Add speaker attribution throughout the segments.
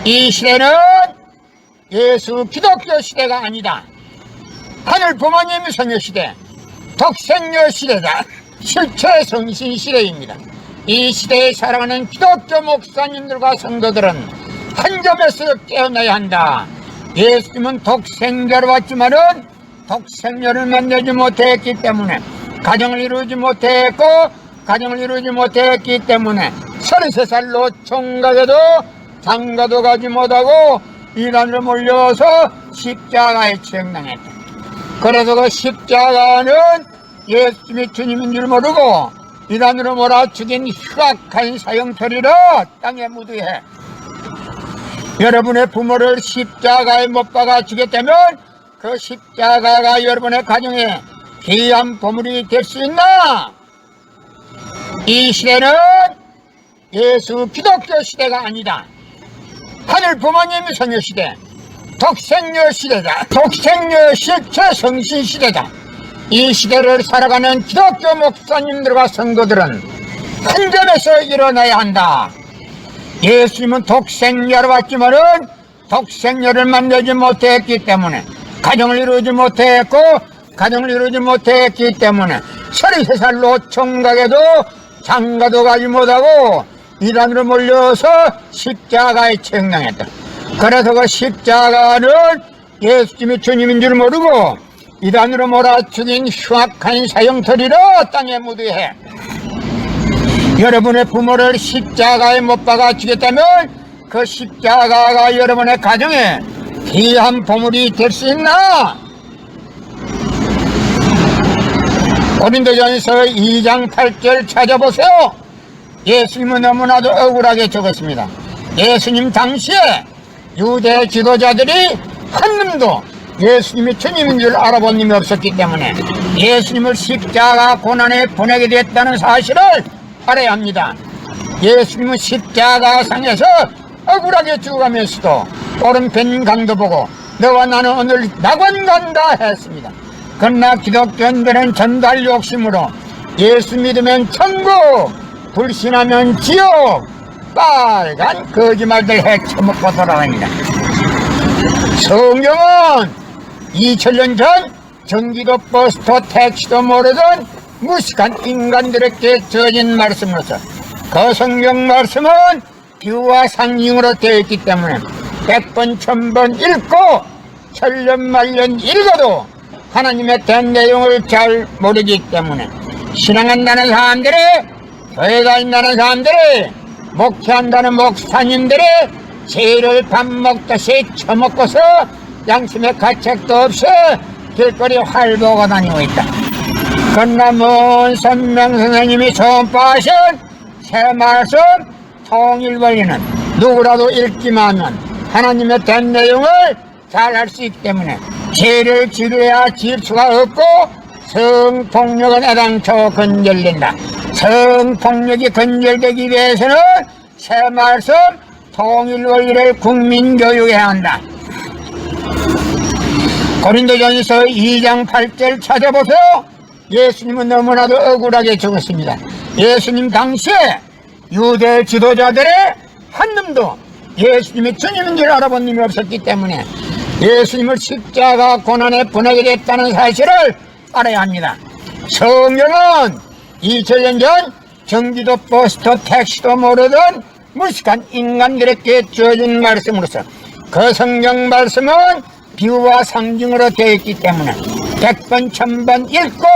Speaker 1: 이 시대는 예수 기독교 시대가 아니다. 하늘 부모님 성녀 시대, 독생녀 시대다. 실체 성신 시대입니다. 이 시대에 살아가는 기독교 목사님들과 성도들은 한 점에서 깨어나야 한다. 예수님은 독생자로 왔지만은 독생녀를 만나지 못했기 때문에 가정을 이루지 못했고, 가정을 이루지 못했기 때문에 33살로 총각에도 장가도 가지 못하고 이단으로 몰려서 십자가에 처형당했다. 그래서 그 십자가는 예수님이 주님인 줄 모르고 이단으로 몰아 죽인 흉악한 사형터리로 땅에 묻어해. 여러분의 부모를 십자가에 못 박아 죽였다면 그 십자가가 여러분의 가정에 귀한 보물이 될 수 있나? 이 시대는 예수 기독교 시대가 아니다. 하늘 부모님 성녀 시대, 독생녀 시대다. 독생녀 실체 성신 시대다. 이 시대를 살아가는 기독교 목사님들과 성도들은 한 점에서 일어나야 한다. 예수님은 독생녀로 왔지만은 독생녀를 만나지 못했기 때문에 가정을 이루지 못했고, 가정을 이루지 못했기 때문에 33살로 총각에도 장가도 가지 못하고 이단으로 몰려서 십자가에 처형당했다. 그래서 그 십자가는 예수님이 주님인 줄 모르고 이단으로 몰아 죽인 흉악한 사형터리로 땅에 묻어해. 여러분의 부모를 십자가에 못 박아 죽였다면 그 십자가가 여러분의 가정에 귀한 보물이 될 수 있나? 고린도전서 2장 8절 찾아보세요. 예수님은 너무나도 억울하게 적었습니다. 예수님 당시에 유대 지도자들이 한 놈도 예수님이 주님인 줄 알아본 놈이 없었기 때문에 예수님을 십자가 고난에 보내게 됐다는 사실을 알아야 합니다. 예수님은 십자가상에서 억울하게 죽어가면서도 오른편 강도 보고 너와 나는 오늘 낙원 간다 했습니다. 그러나 기독교인들은 전달 욕심으로 예수 믿으면 천국, 불신하면 지옥, 빨간 거짓말들 헤쳐먹고 돌아갑니다. 성경은 2000년 전 전기도 버스도 택시도 모르던 무식한 인간들에게 주어진 말씀으로서 그 성경 말씀은 비유와 상징으로 되어 있기 때문에 100번 1000번 읽고 천년만년 읽어도 하나님의 된 내용을 잘 모르기 때문에 신앙한다는 사람들이, 교회 다닌다는 사람들이, 목회한다는 목사님들이 죄를 밥 먹듯이 처먹고서 양심의 가책도 없이 길거리 활보고 다니고 있다. 그러나 먼 선명 선생님이 선포하신 새 말씀 통일원리는 누구라도 읽기만 하면 하나님의 된 내용을 잘 알 수 있기 때문에 죄를 지려야 지을 수가 없고 성폭력은 애당초 건절된다. 성폭력이 건절되기 위해서는 새 말씀 통일원리를 국민교육해야 한다. 고린도전서 2장 8절 찾아보세요. 예수님은 너무나도 억울하게 죽었습니다. 예수님 당시에 유대 지도자들의 한 놈도 예수님이 주님인 줄 알아본 놈이 없었기 때문에 예수님을 십자가 고난에 보내게 됐다는 사실을 알아야 합니다. 성경은 2000년 전 전기도 버스도 택시도 모르던 무식한 인간들에게 주어진 말씀으로서 그 성경 말씀은 비유와 상징으로 되어 있기 때문에 100번 1000번 읽고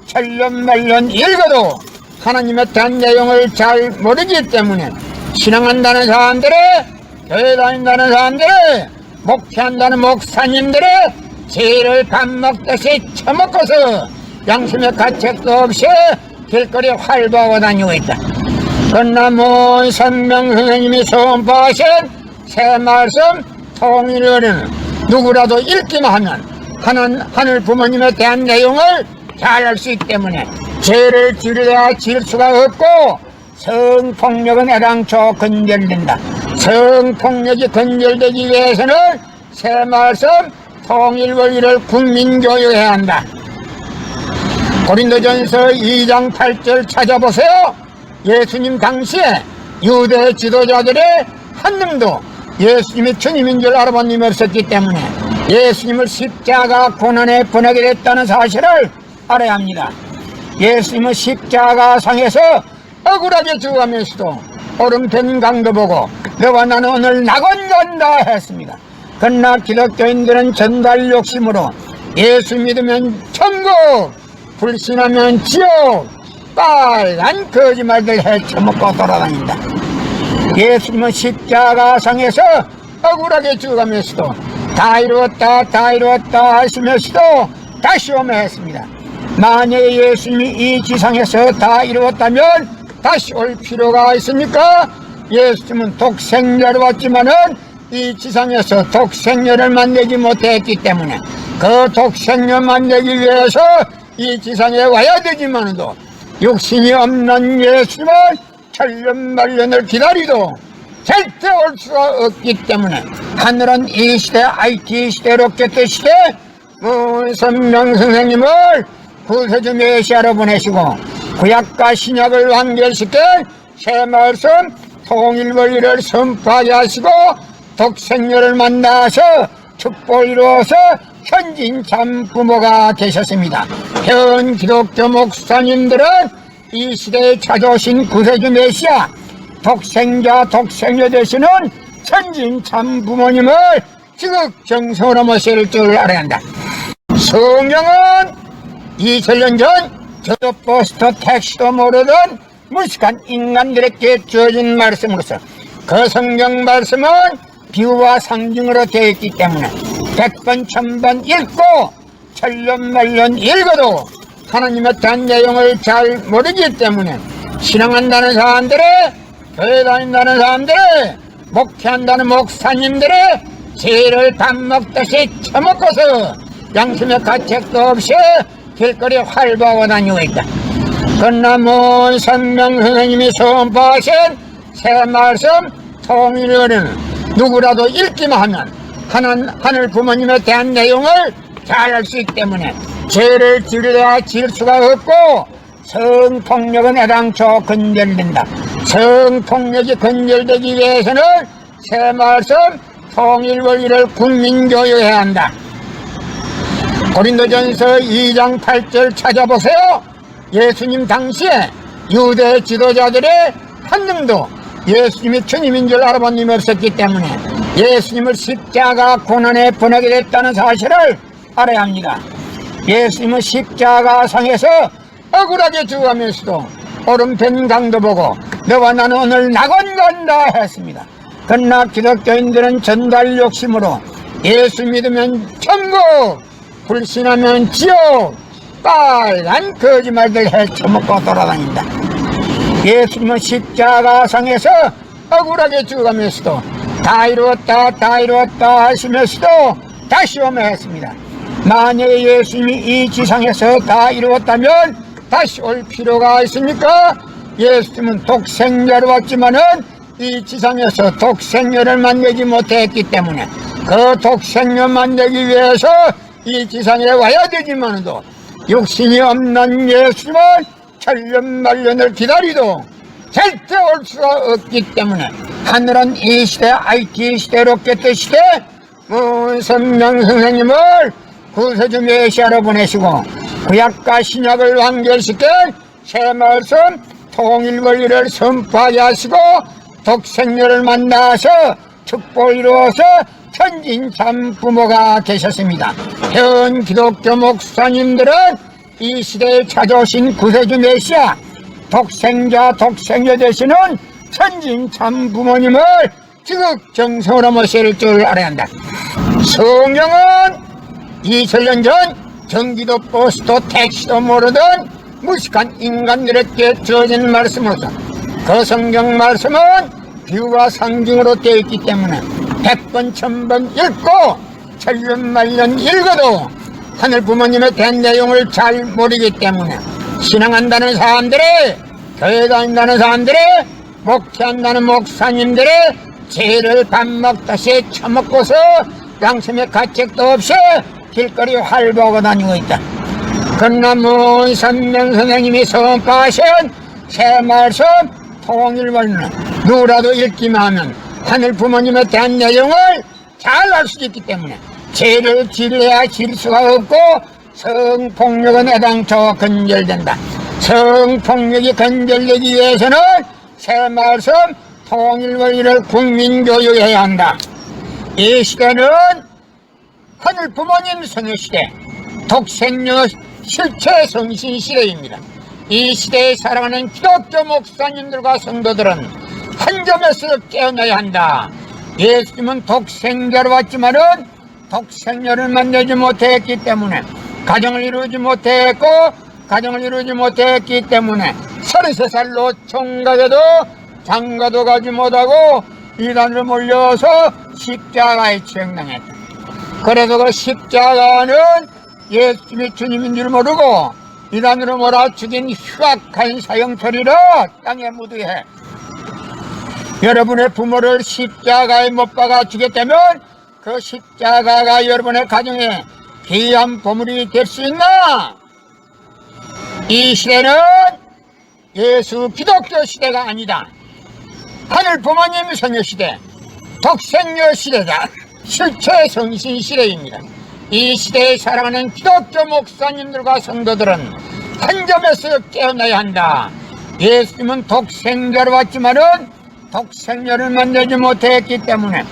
Speaker 1: 천년만년 읽어도 하나님의 된 내용을 잘 모르기 때문에 신앙한다는 사람들이, 교회 다닌다는 사람들이, 목회한다는 목사님들이 죄를 밥 먹듯이 처먹고서 양심의 가책도 없이 길거리 활보하고 다니고 있다. 그러나 먼 선명 선생님이 선포하신 새 말씀 통일원리는 누구라도 읽기만 하면 하늘 부모님에 대한 내용을 잘 알 수 있기 때문에 죄를 지려야 지을 수가 없고 성폭력은 애당초 건절된다. 성폭력이 건절되기 위해서는 새 말씀 통일원리를 국민교육해야 한다. 고린도전서 2장 8절 찾아보세요. 예수님 당시에 유대 지도자들의 한 놈도 예수님이 주님인 줄 알아본 없었기 때문에 예수님을 십자가 고난에 보내게 됐다는 사실을 알아야 합니다. 예수님은 십자가 상에서 억울하게 죽어가면서도 오른편 강도 보고 너와 나는 오늘 낙원 간다 했습니다. 그러나 기독교인들은 전달 욕심으로 예수 믿으면 천국, 불신하면 지옥, 빨간 거짓말들 헤쳐먹고 돌아다닌다. 예수님은 십자가상에서 억울하게 죽어가면서도 다 이루었다 다 이루었다 하시면서도 다시 오며 했습니다. 만약에 예수님이 이 지상에서 다 이루었다면 다시 올 필요가 있습니까? 예수님은 독생자로 왔지만은 이 지상에서 독생녀를 만들지 못했기 때문에 그 독생녀 만들기 위해서 이 지상에 와야 되지만도 육신이 없는 예수님은 천년만년을 기다리도 절대 올 수가 없기 때문에 하늘은 이 시대 IT 시대 로켓 시대 문선명 선생님을 구세주 메시아로 보내시고 구약과 신약을 완결시켜 새 말씀 통일 원리를 선포하게 하시고 독생녀를 만나서 축복을 이루어서 현진 참 부모가 되셨습니다. 현 기독교 목사님들은 이 시대에 찾아오신 구세주 메시아 독생자 독생녀 되시는 현진 참 부모님을 지극정성으로 모실 줄 알아야 한다. 성경은 2000년 전 저도 버스터 택시도 모르던 무식한 인간들에게 주어진 말씀으로서 그 성경 말씀은 비유와 상징으로 되어 있기 때문에 100번 1000번 읽고 천년만년 읽어도 하나님에 대한 내용을 잘 모르기 때문에 신앙한다는 사람들의 교회 다닌다는 사람들의 목회한다는 목사님들의 죄를 밥 먹듯이 처먹고서 양심의 가책도 없이 길거리 활보하고 다니고 있다. 그러나 문선명 선생님이 선포하신 새 말씀 통일원은 누구라도 읽기만 하면 하늘 부모님에 대한 내용을 잘 알 수 있기 때문에 죄를 지으려 지을 수가 없고 성폭력은 애당초 근절된다. 성폭력이 근절되기 위해서는 새 말씀 통일 원리를 국민교육해야 한다. 고린도전서 2장 8절 찾아보세요. 예수님 당시에 유대 지도자들의 한 명도 예수님이 주님인 줄 알아본 님이 없었기 때문에 예수님을 십자가 고난에 보내게 됐다는 사실을 알아야 합니다. 예수님은 십자가 상에서 억울하게 죽어가면서도 오른편 강도 보고 너와 나는 오늘 낙원 간다 했습니다. 그러나 기독교인들은 전달 욕심으로 예수 믿으면 천국, 불신하면 지옥, 빨간 거짓말들 헤쳐먹고 돌아다닌다. 예수님은 십자가상에서 억울하게 죽어가면서도 다 이루었다 다 이루었다 하시면서도 다시 오며 했습니다. 만약에 예수님이 이 지상에서 다 이루었다면 다시 올 필요가 있습니까? 예수님은 독생자로 왔지만은 이 지상에서 독생녀를 만들지 못했기 때문에 그 독생녀 만들기 위해서 이 지상에 와야 되지만도 육신이 없는 예수님은 천년만년을 기다리도 절대 올 수가 없기 때문에 하늘은 이 시대 IT 시대 로켓 시대 문선명 선생님을 구세주 메시아로 보내시고 구약과 신약을 완결시켜 새 말씀 통일 원리를 선포하게 하시고 독생녀를 만나서 축복을 이루어서 현진 참 부모가 되셨습니다. 현 기독교 목사님들은 이 시대에 찾아오신 구세주 메시아 독생자 독생녀 되시는 현진 참 부모님을 지극정성으로 모실 줄 알아야 한다. 성경은 2000년 전 경기도 버스도 택시도 모르던 무식한 인간들에게 주어진 말씀으로서 그 성경 말씀은 비유와 상징으로 되어 있기 때문에 100번 1000번 읽고 천년만년 읽어도 하늘 부모님에 대한 내용을 잘 모르기 때문에 신앙한다는 사람들의 교회 다닌다는 사람들의 목회한다는 목사님들의 죄를 밥 먹듯이 처먹고서 양심의 가책도 없이 길거리 활보하고 다니고 있다. 그러나 문선명 선생님이 선포하신 새 말씀 통일 원리는 누구라도 읽기만 하면 하늘 부모님에 대한 내용을 잘 알 수 있기 때문에 죄를 지려야 질 수가 없고 성폭력은 애당초 근절된다. 성폭력이 근절되기 위해서는 새말씀 통일권리를 국민교육해야 한다. 이 시대는 하늘 부모님 성효시대, 독생녀 실체 성신 시대입니다. 이 시대에 살아가는 기독교 목사님들과 성도들은 한 점에서 깨어나야 한다. 예수님은 독생자로 왔지만은 독생녀를 만나지 못했기 때문에 가정을 이루지 못했고 가정을 이루지 못했기 때문에 33살로 총각에도 장가도 가지 못하고 이단으로 몰려서 십자가에 치형당했다. 그래서 그 십자가는 예수님이 주님인 줄 모르고 이단으로 몰아 죽인 흉악한 사형처리로 땅에 묻어해. 여러분의 부모를 십자가에 못 박아 죽였다면 그 십자가가 여러분의 가정에 귀한 보물이 될 수 있나? 이 시대는 예수 기독교 시대가 아니다. 하늘 부모님 성녀 시대, 독생녀 시대다. 실체 성신 시대입니다. 이 시대에 살아가는 기독교 목사님들과 성도들은 한 점에서 깨어나야 한다. 예수님은 독생자로 왔지만은 독생녀를 만나지 못했기 때문에